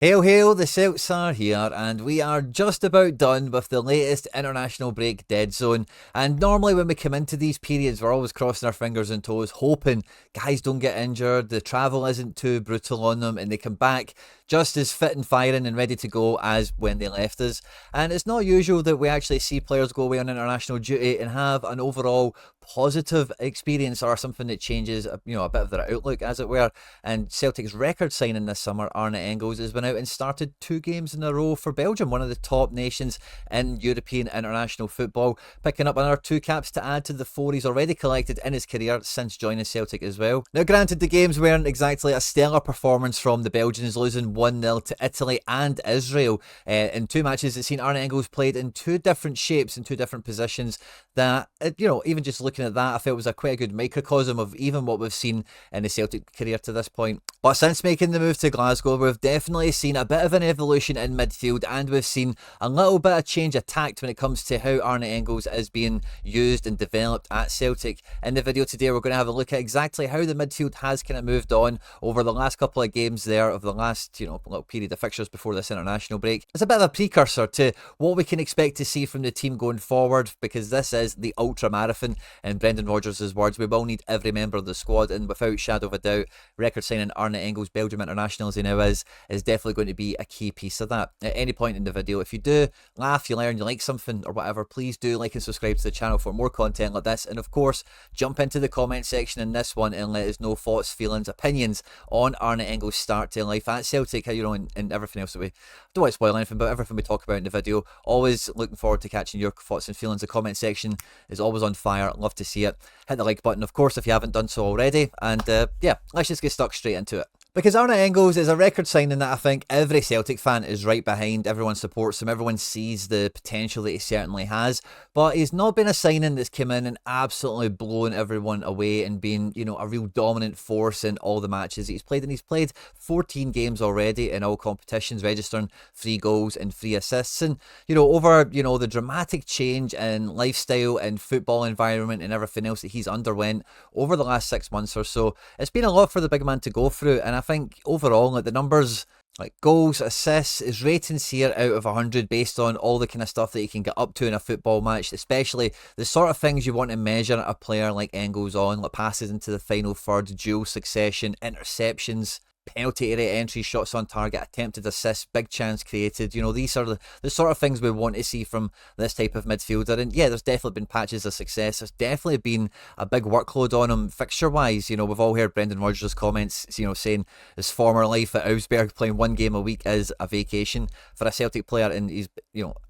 Hail, hail, the Celts are here, and we are just about done with the latest international break dead zone. And normally, when we come into these periods, we're always crossing our fingers and toes, hoping guys don't get injured, the travel isn't too brutal on them, and they come back just as fit and firing and ready to go as when they left us. And it's not usual that we actually see players go away on international duty and have an overall positive experience or something that changes, a bit of their outlook, as it were. And Celtic's record signing this summer, Arne Engels, has been out and started 2 games in a row for Belgium, one of the top nations in European international football, picking up another 2 caps to add to the 4 he's already collected in his career since joining Celtic as well. Now, granted, the games weren't exactly a stellar performance from the Belgians, losing 1-0 to Italy and Israel in 2 matches that seen Arne Engels played in 2 different shapes and 2 different positions. That, even just looking at that, I felt was quite a good microcosm of even what we've seen in the Celtic career to this point. But since making the move to Glasgow, we've definitely seen a bit of an evolution in midfield, and we've seen a little bit of change of tact when it comes to how Arne Engels is being used and developed at Celtic. In the video today, we're going to have a look at exactly how the midfield has kind of moved on over the last couple of games there of the last, little period of fixtures before this international break. It's a bit of a precursor to what we can expect to see from the team going forward, because this is the ultra marathon. In Brendan Rodgers' words, we will need every member of the squad, and without shadow of a doubt, record signing Arne Engels, Belgium international as he now is definitely going to be a key piece of that. At any point in the video, if you do laugh, you learn, you like something or whatever, please do like and subscribe to the channel for more content like this. And of course, jump into the comment section in this one and let us know thoughts, feelings, opinions on Arne Engels' start to life at Celtic, and everything else that we don't want to spoil anything, but everything we talk about in the video. Always looking forward to catching your thoughts and feelings. The comment section is always on fire. Love to see it. Hit the like button, of course, if you haven't done so already. And let's just get stuck straight into it. Because Arne Engels is a record signing that I think every Celtic fan is right behind. Everyone supports him. Everyone sees the potential that he certainly has. But he's not been a signing that's come in and absolutely blown everyone away and been, a real dominant force in all the matches that he's played. And he's played 14 games already in all competitions, registering 3 goals and 3 assists. And, over, the dramatic change in lifestyle and football environment and everything else that he's underwent over the last 6 months or so, it's been a lot for the big man to go through. And I think overall, the numbers, like goals, assists, his ratings here out of 100 based on all the kind of stuff that he can get up to in a football match, especially the sort of things you want to measure a player like Engels on, like passes into the final third, dual succession, interceptions, penalty area entry, shots on target, attempted assists, big chance created. These are the sort of things we want to see from this type of midfielder. And yeah, there's definitely been patches of success. There's definitely been a big workload on him fixture-wise. We've all heard Brendan Rodgers' comments, saying his former life at Augsburg, playing 1 game a week is a vacation for a Celtic player, and he's,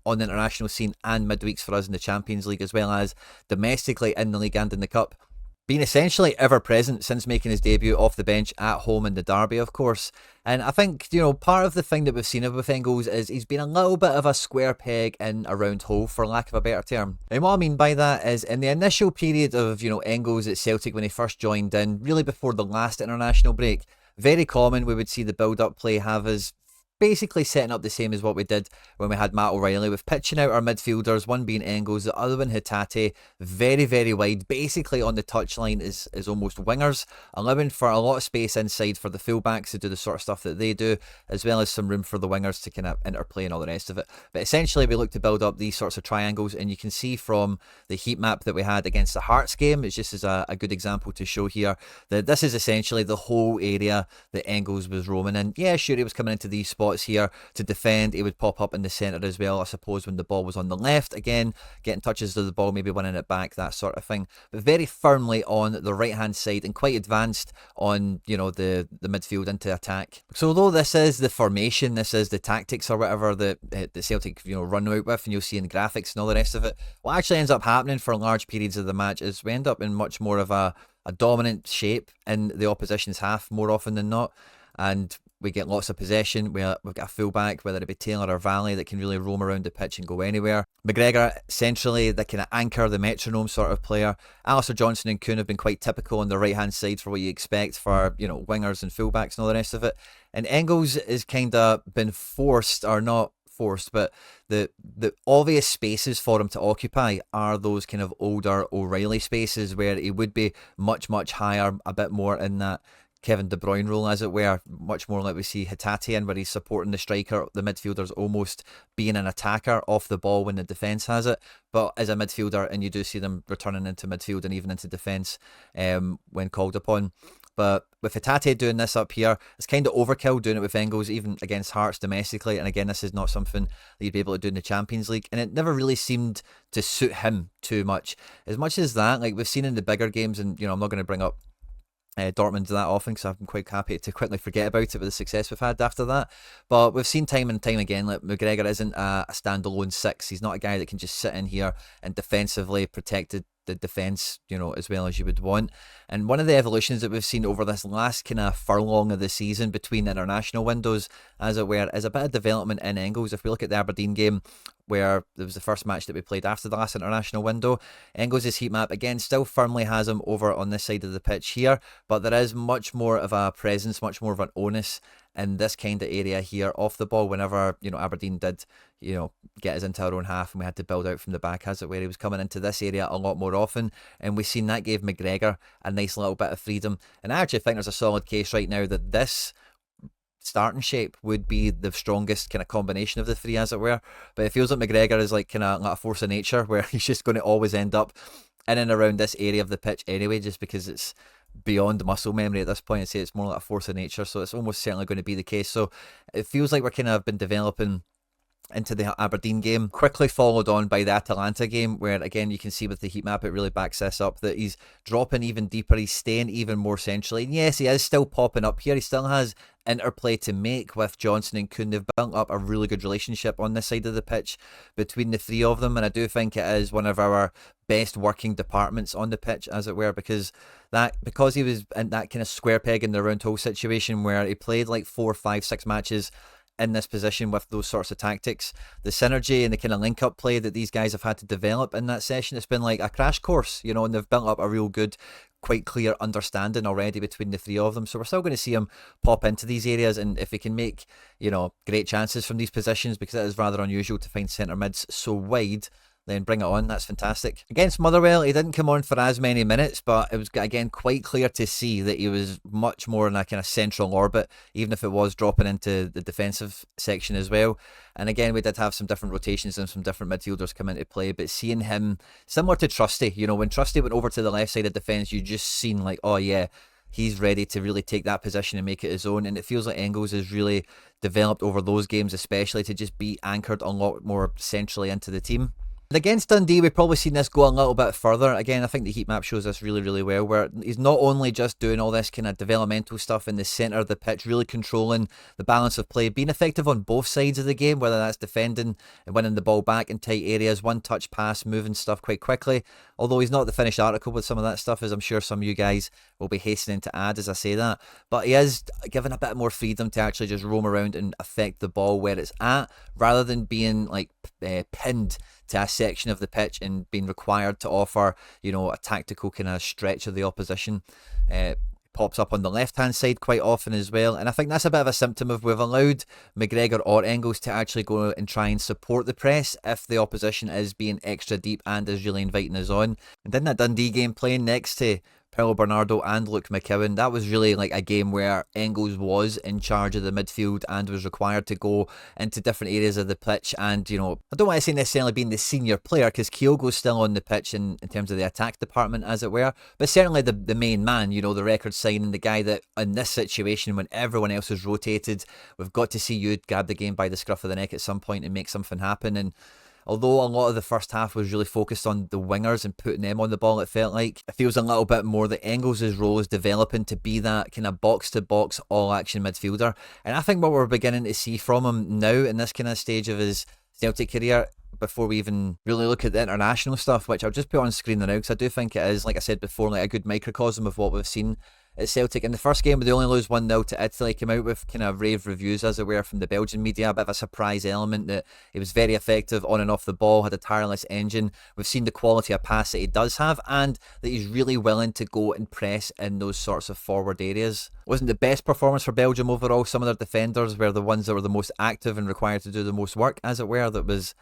on the international scene and midweeks for us in the Champions League, as well as domestically in the league and in the cup. Been essentially ever present since making his debut off the bench at home in the derby, of course. And I think, part of the thing that we've seen with Engels is he's been a little bit of a square peg in a round hole, for lack of a better term. And what I mean by that is in the initial period of, Engels at Celtic when he first joined in, really before the last international break, very common we would see the build-up play have us basically setting up the same as what we did when we had Matt O'Reilly, with pitching out our midfielders, one being Engels, the other one Hatate, very, very wide, basically on the touchline is almost wingers, allowing for a lot of space inside for the fullbacks to do the sort of stuff that they do, as well as some room for the wingers to kind of interplay and all the rest of it. But essentially we look to build up these sorts of triangles, and you can see from the heat map that we had against the Hearts game, it's just as a good example to show here, that this is essentially the whole area that Engels was roaming in. Yeah, sure, he was coming into these spots here to defend. He would pop up in the centre as well, I suppose, when the ball was on the left, again getting touches of the ball, maybe winning it back, that sort of thing, but very firmly on the right hand side and quite advanced on the midfield into attack. So although this is the formation, this is the tactics or whatever that the Celtic run out with, and you'll see in graphics and all the rest of it, what actually ends up happening for large periods of the match is we end up in much more of a dominant shape in the opposition's half more often than not, and we get lots of possession. We've got a fullback, whether it be Taylor or Valley, that can really roam around the pitch and go anywhere. McGregor, centrally, the kind of anchor, the metronome sort of player. Alistair Johnson and Kuhn have been quite typical on the right-hand side for what you expect for, wingers and fullbacks and all the rest of it. And Engels is kind of been forced, or not forced, but the obvious spaces for him to occupy are those kind of older O'Reilly spaces where he would be much, much higher, a bit more in that Kevin De Bruyne role, as it were, much more like we see Hatate in, where he's supporting the striker, the midfielder's almost being an attacker off the ball when the defence has it, but as a midfielder, and you do see them returning into midfield and even into defence when called upon. But with Hatate doing this up here, it's kind of overkill doing it with Engels, even against Hearts domestically. And again, this is not something that you'd be able to do in the Champions League. And it never really seemed to suit him too much. As much as that, like we've seen in the bigger games, and I'm not going to bring up Dortmund that often because I'm quite happy to quickly forget about it with the success we've had after that. But we've seen time and time again that McGregor isn't a standalone six. He's not a guy that can just sit in here and defensively protect the defence, as well as you would want. And one of the evolutions that we've seen over this last kind of furlong of the season between international windows, as it were, is a bit of development in Engels. If we look at the Aberdeen game, where there was the first match that we played after the last international window, Engels' heat map, again, still firmly has him over on this side of the pitch here, but there is much more of a presence, much more of an onus in this kind of area here off the ball whenever, Aberdeen did, get us into our own half and we had to build out from the back, as it were. He was coming into this area a lot more often, and we've seen that gave McGregor a nice little bit of freedom. And I actually think there's a solid case right now that this starting shape would be the strongest kind of combination of the three, as it were. But it feels like McGregor is like kind of like a force of nature, where he's just going to always end up in and around this area of the pitch anyway, just because it's beyond muscle memory at this point. I'd say it's more like a force of nature, so it's almost certainly going to be the case. So it feels like we're kind of been developing into the Aberdeen game, quickly followed on by the Atalanta game, where again you can see with the heat map it really backs this up, that he's dropping even deeper, he's staying even more centrally. And yes, he is still popping up here, he still has interplay to make with Johnson and Kuhn. They've built up a really good relationship on this side of the pitch between the three of them, and I do think it is one of our best working departments on the pitch, as it were, because he was in that kind of square peg in the round hole situation where he played like 4, 5, 6 matches in this position with those sorts of tactics. The synergy and the kind of link-up play that these guys have had to develop in that session, it's been like a crash course, and they've built up a real good, quite clear understanding already between the three of them. So we're still going to see him pop into these areas, and if he can make, great chances from these positions, because it is rather unusual to find centre mids so wide, then bring it on. That's fantastic. Against Motherwell, he didn't come on for as many minutes, but it was again quite clear to see that he was much more in a kind of central orbit, even if it was dropping into the defensive section as well. And again, we did have some different rotations and some different midfielders come into play, but seeing him similar to Trusty, when Trusty went over to the left side of defence, you just seen like, oh yeah, he's ready to really take that position and make it his own. And it feels like Engels has really developed over those games, especially to just be anchored a lot more centrally into the team. And against Dundee, we've probably seen this go a little bit further. Again, I think the heat map shows this really, really well, where he's not only just doing all this kind of developmental stuff in the centre of the pitch, really controlling the balance of play, being effective on both sides of the game, whether that's defending and winning the ball back in tight areas, one-touch pass, moving stuff quite quickly. Although he's not the finished article with some of that stuff, as I'm sure some of you guys will be hastening to add as I say that. But he is given a bit more freedom to actually just roam around and affect the ball where it's at, rather than being like pinned to a section of the pitch and being required to offer, a tactical kind of stretch of the opposition. Pops up on the left hand side quite often as well, and I think that's a bit of a symptom of we've allowed McGregor or Engels to actually go and try and support the press if the opposition is being extra deep and is really inviting us on. And in that Dundee game, playing next to Paulo Bernardo and Luke McKeown, that was really like a game where Engels was in charge of the midfield and was required to go into different areas of the pitch. And, I don't want to say necessarily being the senior player, because Kyogo's still on the pitch in terms of the attack department, as it were, but certainly the main man, the record signing, the guy that in this situation when everyone else is rotated, we've got to see you grab the game by the scruff of the neck at some point and make something happen. And although a lot of the first half was really focused on the wingers and putting them on the ball, it felt like it feels a little bit more that Engels' role is developing to be that kind of box-to-box, all-action midfielder. And I think what we're beginning to see from him now in this kind of stage of his Celtic career, before we even really look at the international stuff, which I'll just put on screen now, because I do think it is, like I said before, like a good microcosm of what we've seen at Celtic. In the first game, they only lose 1-0 to Italy, came out with kind of rave reviews, as it were, from the Belgian media, a bit of a surprise element that he was very effective on and off the ball, had a tireless engine. We've seen the quality of pass that he does have, and that he's really willing to go and press in those sorts of forward areas. Wasn't the best performance for Belgium overall. Some of their defenders were the ones that were the most active and required to do the most work, as it were. That was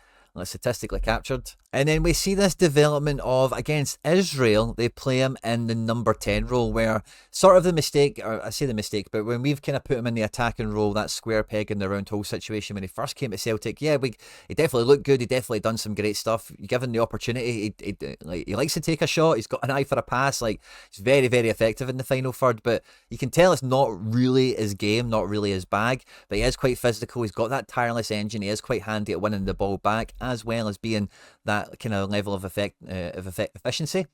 statistically captured. And then we see this development of, against Israel, they play him in the number 10 role, where sort of the mistake, or I say the mistake, but when we've kind of put him in the attacking role, that square peg in the round hole situation when he first came to Celtic, yeah, he definitely looked good, he definitely done some great stuff. Given the opportunity, he likes to take a shot, he's got an eye for a pass, like, he's very, very effective in the final third, but you can tell it's not really his game, not really his bag, but he is quite physical, he's got that tireless engine, he is quite handy at winning the ball back, as well as being that kind of level of efficiency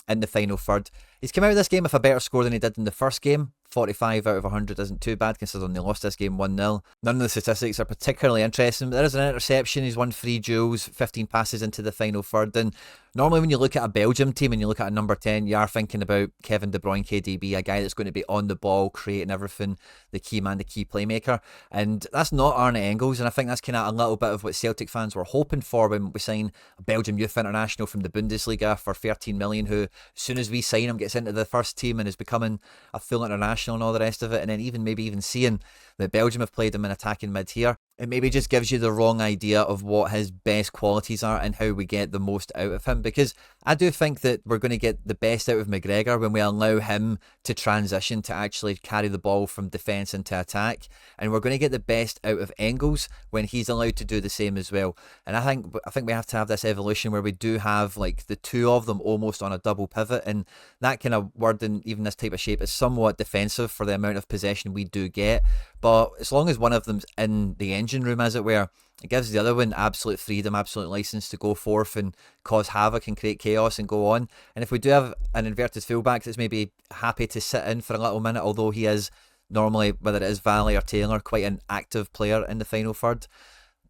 in the final third. He's come out of this game with a better score than he did in the first game. 45 out of 100 isn't too bad considering they lost this game 1-0. None of the statistics are particularly interesting, but there is an interception, he's won 3 duels, 15 passes into the final third, and normally when you look at a Belgium team and you look at a number 10, you are thinking about Kevin De Bruyne, KDB, a guy that's going to be on the ball, creating everything, the key man, the key playmaker, and that's not Arne Engels, and I think that's kind of a little bit of what Celtic fans were hoping for when we sign a Belgium youth international from the Bundesliga for 13 million, who, as soon as we sign him, gets into the first team and is becoming a full international and all the rest of it, and then even seeing that Belgium have played him in attacking mid here, it maybe just gives you the wrong idea of what his best qualities are and how we get the most out of him, because I do think that we're going to get the best out of McGregor when we allow him to transition to actually carry the ball from defence into attack, and we're going to get the best out of Engels when he's allowed to do the same as well. And I think we have to have this evolution where we do have like the two of them almost on a double pivot, and that kind of word in even this type of shape is somewhat defensive for the amount of possession we do get, but as long as one of them's in the engine room, as it were, it gives the other one absolute freedom, absolute license to go forth and cause havoc and create chaos and go on. And if we do have an inverted fullback that's maybe happy to sit in for a little minute, although he is normally, whether it is Valley or Taylor, quite an active player in the final third,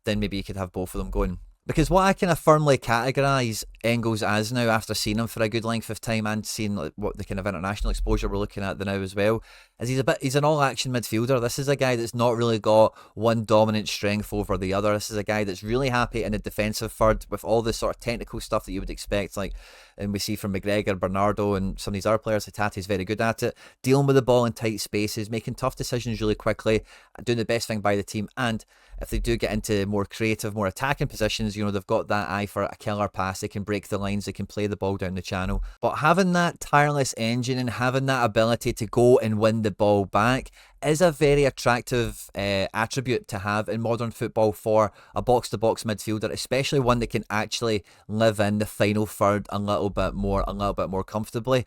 then maybe you could have both of them going. Because what I kind of firmly categorise Engels as now, after seeing him for a good length of time and seeing like what the kind of international exposure we're looking at now as well, is he's an all-action midfielder. This is a guy that's not really got one dominant strength over the other. This is a guy that's really happy in the defensive third with all the sort of technical stuff that you would expect, like, and we see from McGregor, Bernardo, and some of these other players. Hatate's very good at it, dealing with the ball in tight spaces, making tough decisions really quickly, doing the best thing by the team, and if they do get into more creative, more attacking positions, you know, they've got that eye for a killer pass, they can break the lines, they can play the ball down the channel. But having that tireless engine and having that ability to go and win the ball back is a very attractive attribute to have in modern football for a box-to-box midfielder, especially one that can actually live in the final third a little bit more comfortably.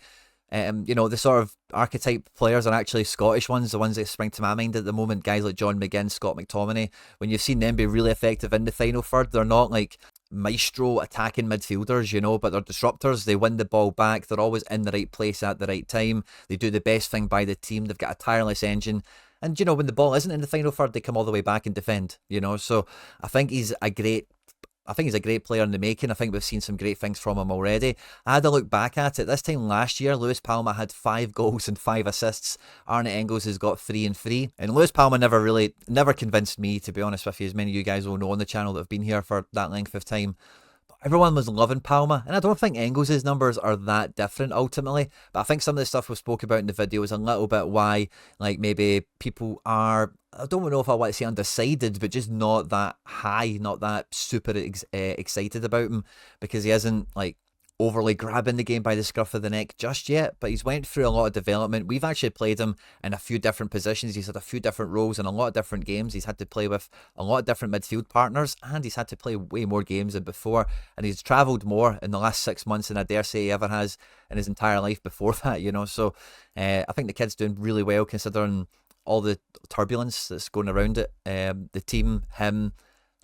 You know, the sort of archetype players are actually Scottish ones, the ones that spring to my mind at the moment, guys like John McGinn, Scott McTominay. When you've seen them be really effective in the final third, they're not like maestro attacking midfielders, you know, but they're disruptors. They win the ball back, they're always in the right place at the right time, they do the best thing by the team, they've got a tireless engine, and you know, when the ball isn't in the final third, they come all the way back and defend, you know. So I think he's a great player in the making. I think we've seen some great things from him already. I had a look back at it. This time last year, Lewis Palma had 5 goals and 5 assists. Arne Engels has got 3 and 3. And Lewis Palma never convinced me, to be honest with you, as many of you guys will know on the channel that have been here for that length of time. Everyone was loving Palma, and I don't think Engels' numbers are that different ultimately, but I think some of the stuff we spoke about in the video is a little bit why, like, maybe people are, I don't know if I want to say undecided, but just not that high, not that super excited about him, because he isn't like overly grabbing the game by the scruff of the neck just yet, but he's went through a lot of development. We've actually played him in a few different positions. He's had a few different roles in a lot of different games. He's had to play with a lot of different midfield partners, and he's had to play way more games than before, and he's travelled more in the last 6 months than I dare say he ever has in his entire life before that, you know. So I think the kid's doing really well considering all the turbulence that's going around it. The team, him,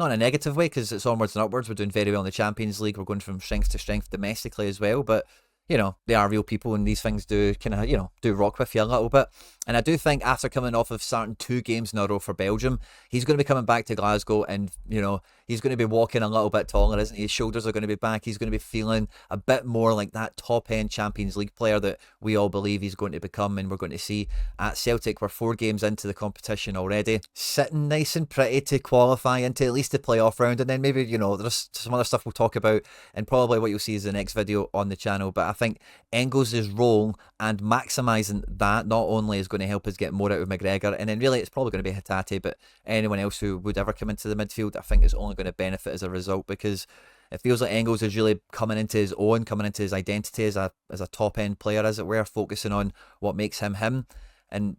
not in a negative way, because it's onwards and upwards. We're doing very well in the Champions League. We're going from strength to strength domestically as well. But, you know, they are real people, and these things do kind of, you know, do rock with you a little bit. And I do think after coming off of starting 2 games in a row for Belgium, he's going to be coming back to Glasgow, and, you know, he's going to be walking a little bit taller, isn't he? His shoulders are going to be back. He's going to be feeling a bit more like that top-end Champions League player that we all believe he's going to become, and we're going to see at Celtic. We're 4 games into the competition already, sitting nice and pretty to qualify into at least the playoff round, and then maybe, you know, there's some other stuff we'll talk about, and probably what you'll see is the next video on the channel. But I think Engels' role and maximising that not only is going to help us get more out of McGregor, and then really it's probably going to be Hatate, but anyone else who would ever come into the midfield, I think is only going to benefit as a result, because it feels like Engels is really coming into his own, coming into his identity as a top end player, as it were, focusing on what makes him him. And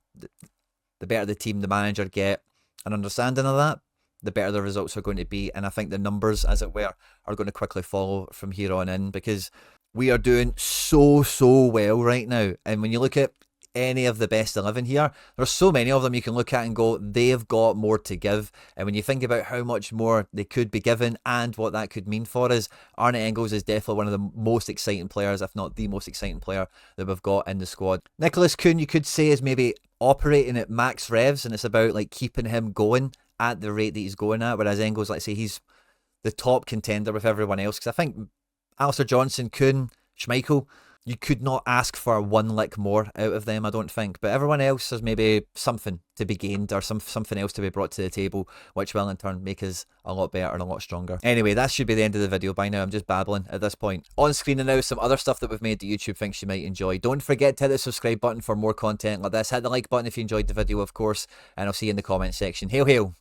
the better the team, the manager get an understanding of that, the better the results are going to be. And I think the numbers, as it were, are going to quickly follow from here on in, because we are doing so well right now. And when you look at any of the best 11 here, there's so many of them you can look at and go, they've got more to give. And when you think about how much more they could be given and what that could mean for us, Arne Engels is definitely one of the most exciting players, if not the most exciting player that we've got in the squad. Nicholas Kuhn, you could say, is maybe operating at max revs, and it's about like keeping him going at the rate that he's going at, whereas Engels, let's say, he's the top contender with everyone else. Because I think Alistair Johnson, Kuhn, Schmeichel, you could not ask for one lick more out of them, I don't think. But everyone else has maybe something to be gained, or something else to be brought to the table, which will in turn make us a lot better and a lot stronger. Anyway, that should be the end of the video by now. I'm just babbling at this point. On screen now, some other stuff that we've made that YouTube thinks you might enjoy. Don't forget to hit the subscribe button for more content like this. Hit the like button if you enjoyed the video, of course, and I'll see you in the comment section. Hail, hail!